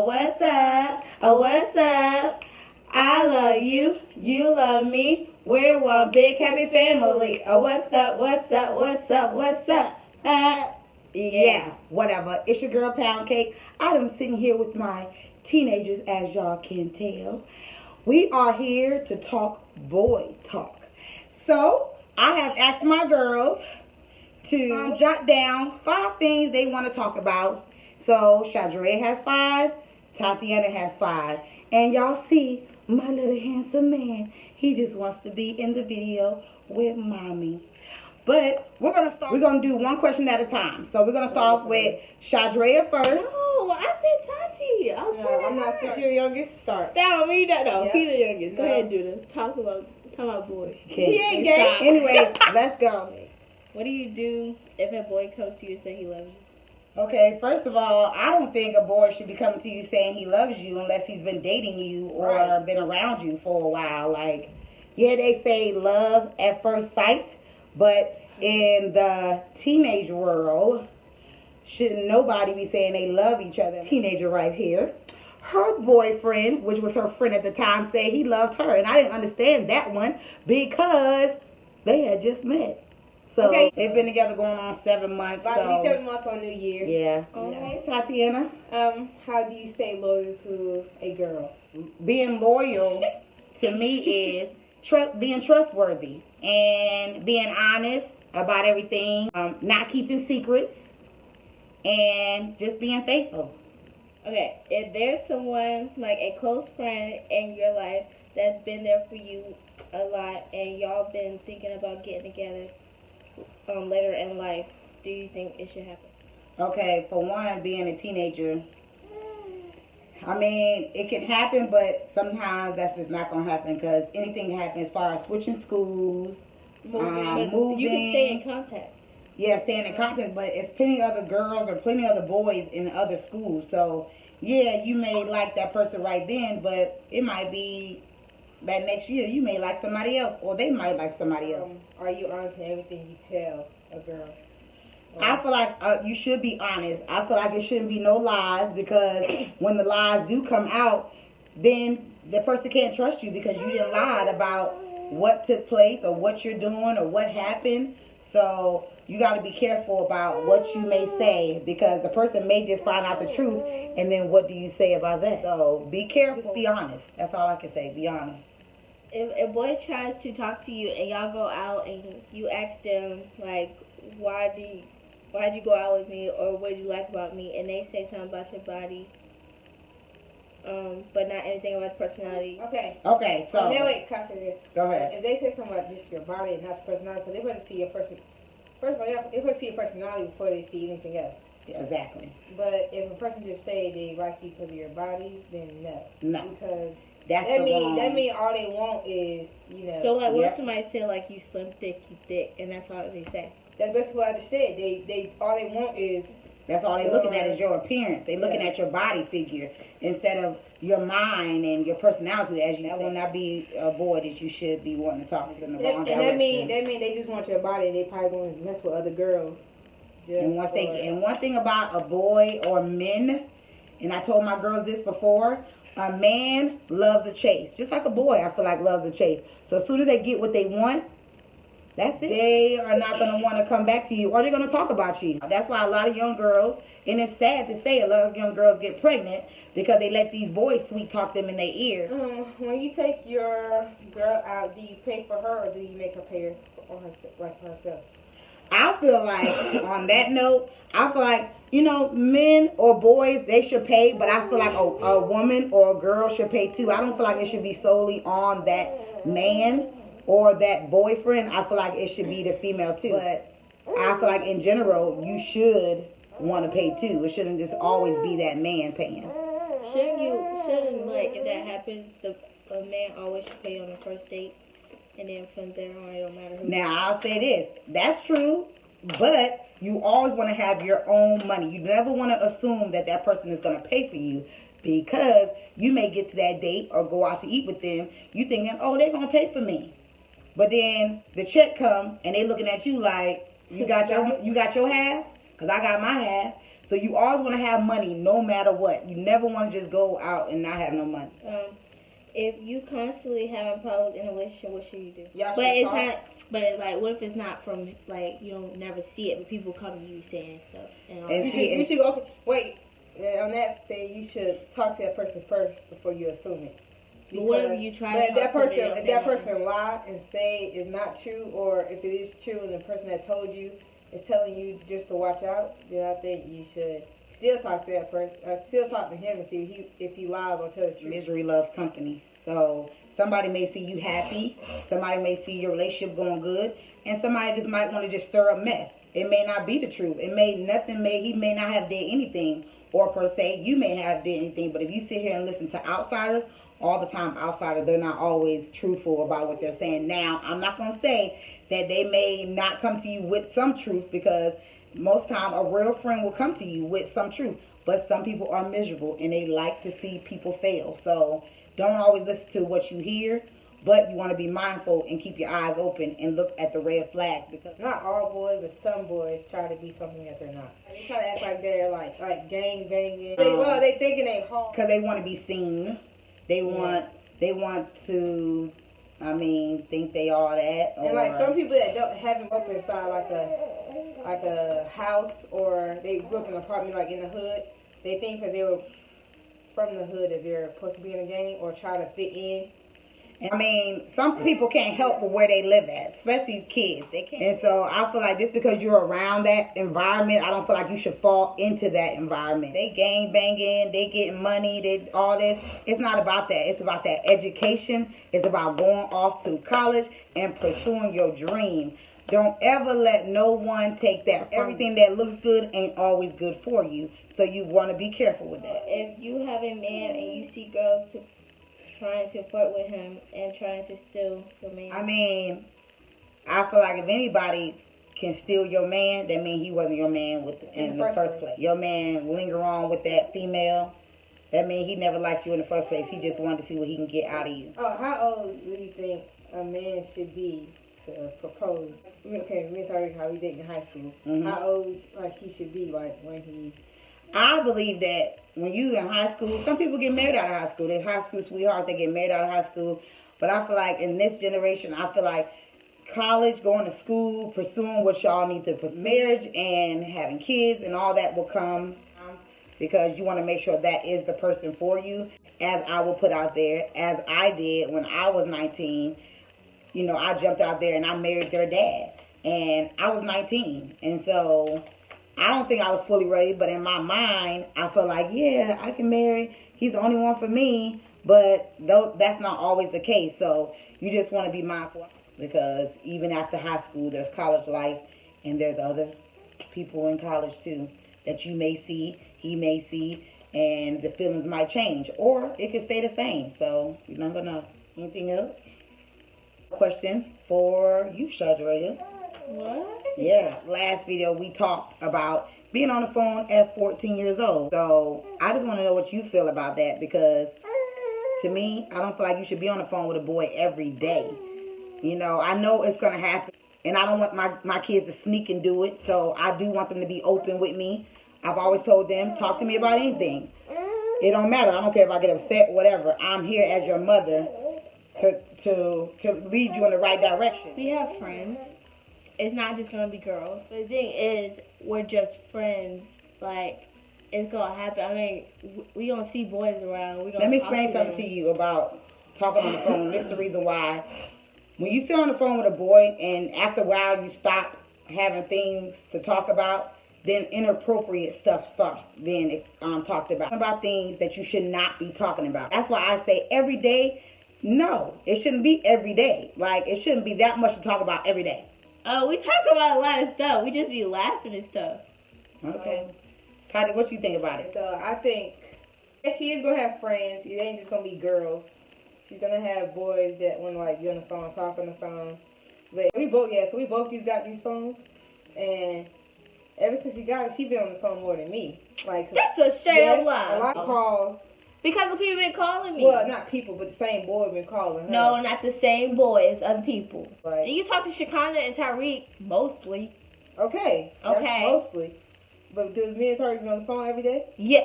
What's up? What's up? I love you. You love me. We're one big happy family. What's up? What's up? What's up? What's up? Yeah, whatever. It's your girl Pound Cake. I am sitting here with my teenagers, as y'all can tell. We are here to talk boy talk. So I have asked my girls to jot down 5 things they want to talk about. So Shydrea has 5, Tatiana has 5, and y'all see my little handsome man. He just wants to be in the video with mommy. But we're gonna do one question at a time. So we're gonna start off with Shydrea first. No, I said Tati. I'm not since you're the youngest. Start. Stop me that though. Yeah. He the youngest. Go ahead, do this. Talk about boys. Okay. He ain't gay. Anyway, let's go. What do you do if a boy comes to you and say he loves you? Okay, first of all, I don't think a boy should be coming to you saying he loves you unless he's been dating you or been around you for a while. Like, yeah, they say love at first sight, but in the teenage world, shouldn't nobody be saying they love each other? Teenager right here. Her boyfriend, which was her friend at the time, said he loved her. And I didn't understand that one because they had just met. So they've been together going on 7 months. About to be 7 months on New Year. Yeah. Okay. Tatiana? How do you stay loyal to a girl? Being loyal to me is being trustworthy and being honest about everything, not keeping secrets, and just being faithful. Okay, if there's someone, like a close friend in your life that's been there for you a lot and y'all been thinking about getting together later in life, do you think it should happen? Okay, for one, being a teenager, I mean, it can happen, but sometimes that's just not going to happen because anything can happen as far as switching schools, moving. You can stay in contact. Yeah, staying in contact, but it's plenty of other girls or plenty of other boys in other schools. So, yeah, you may like that person right then, but it might be that next year you may like somebody else or they might like somebody else. Are you honest in everything you tell a girl? I feel like you should be honest. I feel like it shouldn't be no lies because when the lies do come out, then the person can't trust you because you didn't lie about what took place or what you're doing or what happened. So you got to be careful about what you may say because the person may just find out the truth and then what do you say about that? So be careful, be honest. That's all I can say, be honest. If a boy tries to talk to you and y'all go out and you ask them, like, why'd you go out with me or what did you like about me, and they say something about your body, but not anything about his personality. Okay, so. Now wait, copy this. Go ahead. If they say something about just your body and not your personality, so they want to see your person. First of all, they want to see your personality before they see anything else. Yeah, exactly. But if a person just say they like you because of your body, then no. No. Because that mean all they want is, you know. So like, what somebody say like you slim, thick, you thick, and that's all they say. That's basically what I just said. They all they want is. That's all they're looking at is your appearance. They're looking at your body figure instead of your mind and your personality. As you, that will not be a boy that you should be wanting to talk to in the wrong direction. That mean they just want your body. And they probably going to mess with other girls. And one thing about a boy or men, and I told my girls this before, a man loves a chase. Just like a boy, I feel like loves a chase. So as soon as they get what they want, that's it. They are not going to want to come back to you or they're going to talk about you. That's why a lot of young girls, and it's sad to say, a lot of young girls get pregnant because they let these boys sweet talk them in their ear. When you take your girl out, do you pay for her or do you make her pay for herself? I feel like, on that note, I feel like, you know, men or boys, they should pay, but I feel like a woman or a girl should pay too. I don't feel like it should be solely on that man or that boyfriend. I feel like it should be the female too. But I feel like in general, you should want to pay too. It shouldn't just always be that man paying. Shouldn't like, if that happens, a man always should pay on the first date? And then from there on, it don't matter who. Now, I'll say this. That's true, but you always want to have your own money. You never want to assume that that person is going to pay for you because you may get to that date or go out to eat with them. You thinking, oh, they're going to pay for me. But then the check come and they looking at you like, you got your half? Because I got my half. So you always want to have money no matter what. You never want to just go out and not have no money. If you constantly having problems in a relationship, what should you do? But it's not. But it's like, what if it's not from like you don't never see it, but people come to you saying stuff? You should go. Wait. On that thing, you should talk to that person first before you assume it. But what if you try to if that person lie and say it's not true, or if it is true and the person that told you is telling you just to watch out, then I think you should still talk to that person, still talk to him and see if he lies or tells the truth. Misery loves company. So somebody may see you happy, somebody may see your relationship going good, and somebody just might want to just stir up mess. It may not be the truth. He may not have did anything, or per se, you may have did anything. But if you sit here and listen to outsiders, all the time outsiders, they're not always truthful about what they're saying. Now, I'm not going to say that they may not come to you with some truth, because most time a real friend will come to you with some truth. But some people are miserable and they like to see people fail. So don't always listen to what you hear, but you want to be mindful and keep your eyes open and look at the red flags, because not all boys, but some boys try to be something that they're not. They try to act like they're like gang banging. They thinking they home because they want to be seen. They want to, think they all that. And like some people that haven't grew up inside like a house, or they grew up in an apartment like in the hood, they think that they were from the hood that they're supposed to be in a gang or try to fit in. Some people can't help with where they live at, especially kids. They can't. And so I feel like just because you're around that environment, I don't feel like you should fall into that environment. They gang banging, they getting money, they all this. It's not about that. It's about that education. It's about going off to college and pursuing your dream. Don't ever let no one take that. Everything that looks good ain't always good for you. So you want to be careful with that. If you have a man and you see girls trying to flirt with him and trying to steal your man. I feel like if anybody can steal your man, that means he wasn't your man in the first place. Your man linger on with that female, that means he never liked you in the first place. He just wanted to see what he can get out of you. Oh, how old do you think a man should be to propose? Okay, we started how we did in high school. Mm-hmm. How old he should be when he... I believe that when you in high school, some people get married out of high school. They're high school sweethearts, they get married out of high school. But I feel like in this generation, I feel like college, going to school, pursuing what y'all need to pursue, marriage and having kids and all that will come, because you want to make sure that is the person for you. As I will put out there, as I did when I was 19, I jumped out there and I married their dad. And I was 19. And so I don't think I was fully ready, but in my mind, I felt like, yeah, I can marry. He's the only one for me. But that's not always the case. So you just want to be mindful, because even after high school, there's college life, and there's other people in college too that you may see, he may see, and the feelings might change, or it could stay the same. So you never know. Anything else? Question for you, Shydrea. What? Yeah, last video we talked about being on the phone at 14 years old. So I just want to know what you feel about that, because to me, I don't feel like you should be on the phone with a boy every day. I know it's going to happen, and I don't want my kids to sneak and do it, so I do want them to be open with me. I've always told them, talk to me about anything. It don't matter. I don't care if I get upset or whatever. I'm here as your mother to lead you in the right direction. We have friends. It's not just going to be girls. The thing is, we're just friends. Like, it's going to happen. We don't see boys around. Let me explain something to you about talking on the phone. This is the reason why. When you sit on the phone with a boy and after a while you stop having things to talk about, then inappropriate stuff starts being talked about things that you should not be talking about. That's why I say every day, no, it shouldn't be every day. Like, it shouldn't be that much to talk about every day. Oh, we talk about a lot of stuff. We just be laughing and stuff. Okay. Tati, what you think about it? So I think she is going to have friends. It ain't just going to be girls. She's going to have boys that want to be on the phone, talk on the phone. But we both just got these phones. And ever since she got it, she's been on the phone more than me. That's a straight up lie. A lot of calls. Because the people been calling me. Well, not people, but the same boy been calling her. No, not the same boy. It's other people. Right. And you talk to Shakana and Tariq mostly. Okay. Okay. That's mostly. But does me and Tori be on the phone every day? Yeah.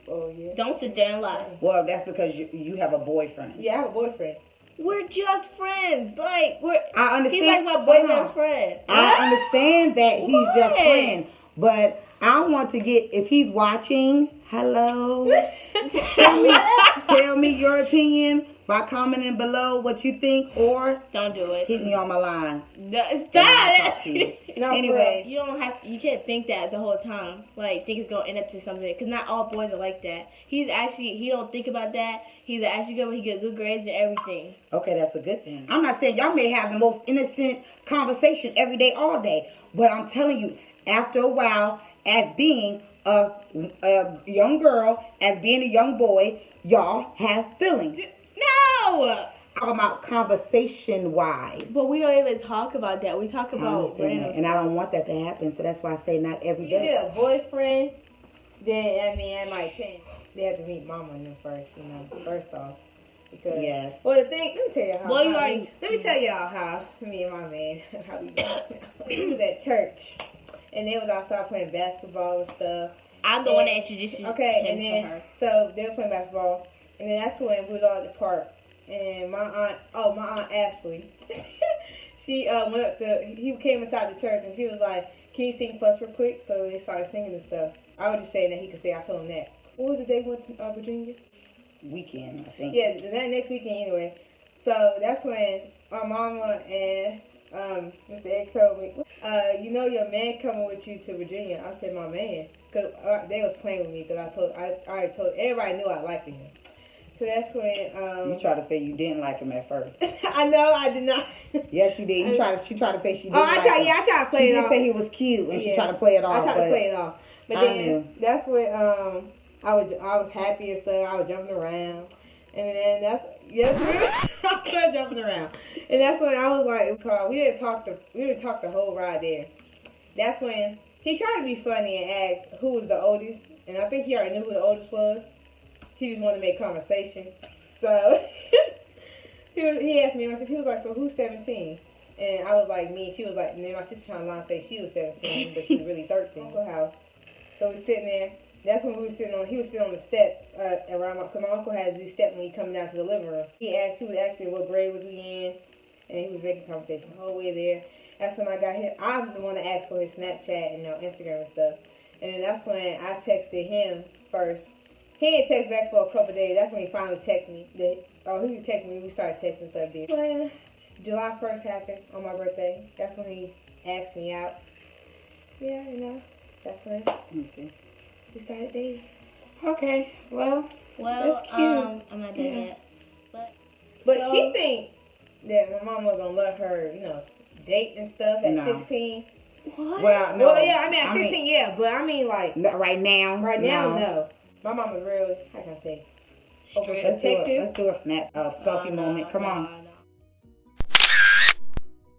Oh, yeah. Don't sit there and lie. Well, that's because you have a boyfriend. Yeah, I have a boyfriend. We're just friends. Like, I understand. he's like my boyfriend's friend. I understand that he's just What? friends, but I want to get, if he's watching, hello, tell me your opinion by commenting below what you think, or Don't do it. hit me on my line. No, and I'll stop talk to you. it. No, Anyway, You can't think that the whole time. Like, think it's gonna end up to something. Because not all boys are like that. He don't think about that. He's actually good when he gets good grades and everything. okay, that's a good thing. I'm not saying y'all may have the most innocent conversation every day, all day, but I'm telling you, after a while, as being a young girl, as being a young boy, y'all have feelings. No! Talking about conversation-wise. But we don't even talk about that. We talk I about understand random that, and I don't want that to happen, so that's why I say not every If you day. get a boyfriend, then, I mean, that might change. They have to meet mama and them first, you know, first off. Because, Yes. well, the thing, let me tell you how. Well, you how already- let me tell y'all how me and my man, how we was at church. And they was outside playing basketball and stuff. I'm the one that introduced you Okay, him and to then, her. so they were playing basketball. And then that's when we was all at the park. And my aunt Ashley, she went up to, he came inside the church and she was like, can you sing for us real quick? So they started singing and stuff. I was just saying that he could say, I told him that. What was the day we went to Virginia? Weekend, I think. Yeah, that next weekend anyway. So that's when my mama and Mr. X told me, you know your man coming with you to Virginia. I said, my man. Because they was playing with me because I already told, everybody knew I liked him. So that's when, You tried to say you didn't like him at first. I know, I did not. Yes, you did. She tried to say she didn't Oh, like him. I tried to play She it did off. say he was cute, and she Yeah. tried to play it off. I tried to play it off. But I then knew. that's when I was happy and stuff. I was jumping around, and then I was jumping around, and that's when I was like, we didn't talk the whole ride there. That's when he tried to be funny and asked who was the oldest, and I think he already knew who the oldest was. He just wanted to make conversation, so he asked me. And he was like, so who's 17? And I was like, me. She was like, and then my sister trying to lie and say she was 17, but she was really 13. Uncle house. So we sitting there. That's when we were sitting on. He was sitting on the steps around my. Cause my uncle has these steps when he come down to the living room. He was asking what grade was we in, and he was making conversation the whole way there. That's when I got him. I was the one that asked for his Snapchat and Instagram and stuff. And then that's when I texted him first. He didn't text back for a couple of days. That's when he finally texted me. He was texting me. We started texting stuff there. When July 1st happened on my birthday, that's when he asked me out. Yeah, that's when Okay. we started dating. Okay. Well, Well, that's cute. I'm not done yet. But So- she think that my mama was gonna let her, date and stuff at No. 16. What? Well, no. Well, yeah, I mean at 16, yeah, but I mean like Right now. right now, no. My mama's real. How can I say? Straight. Let's do a selfie moment. Come on.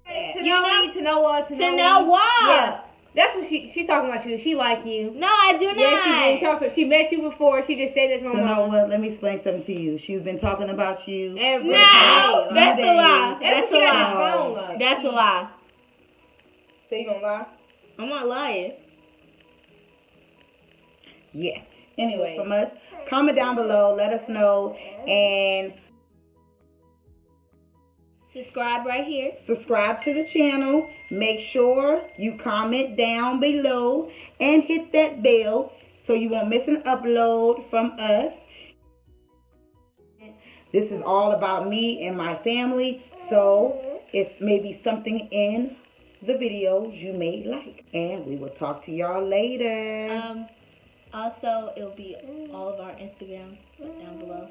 To know you, to know what, to know To know you. what? Yeah, that's what she's talking about you. She like you. No, I do not. Yeah, she did. She met you before. She just said this to my You know mama. what? Let me explain something to you. She's been talking about you. Every No, day. that's a lie. Every That's a day on lie. the phone, like. That's a lie. So you gonna lie? I'm not lying. Yeah. Anyway, from us, comment down below. Let us know. And Subscribe right here. subscribe to the channel. Make sure you comment down below and hit that bell so you won't miss an upload from us. This is all about me and my family, so it's maybe something in the videos you may like. And we will talk to y'all later. Also, it'll be all of our Instagrams down below.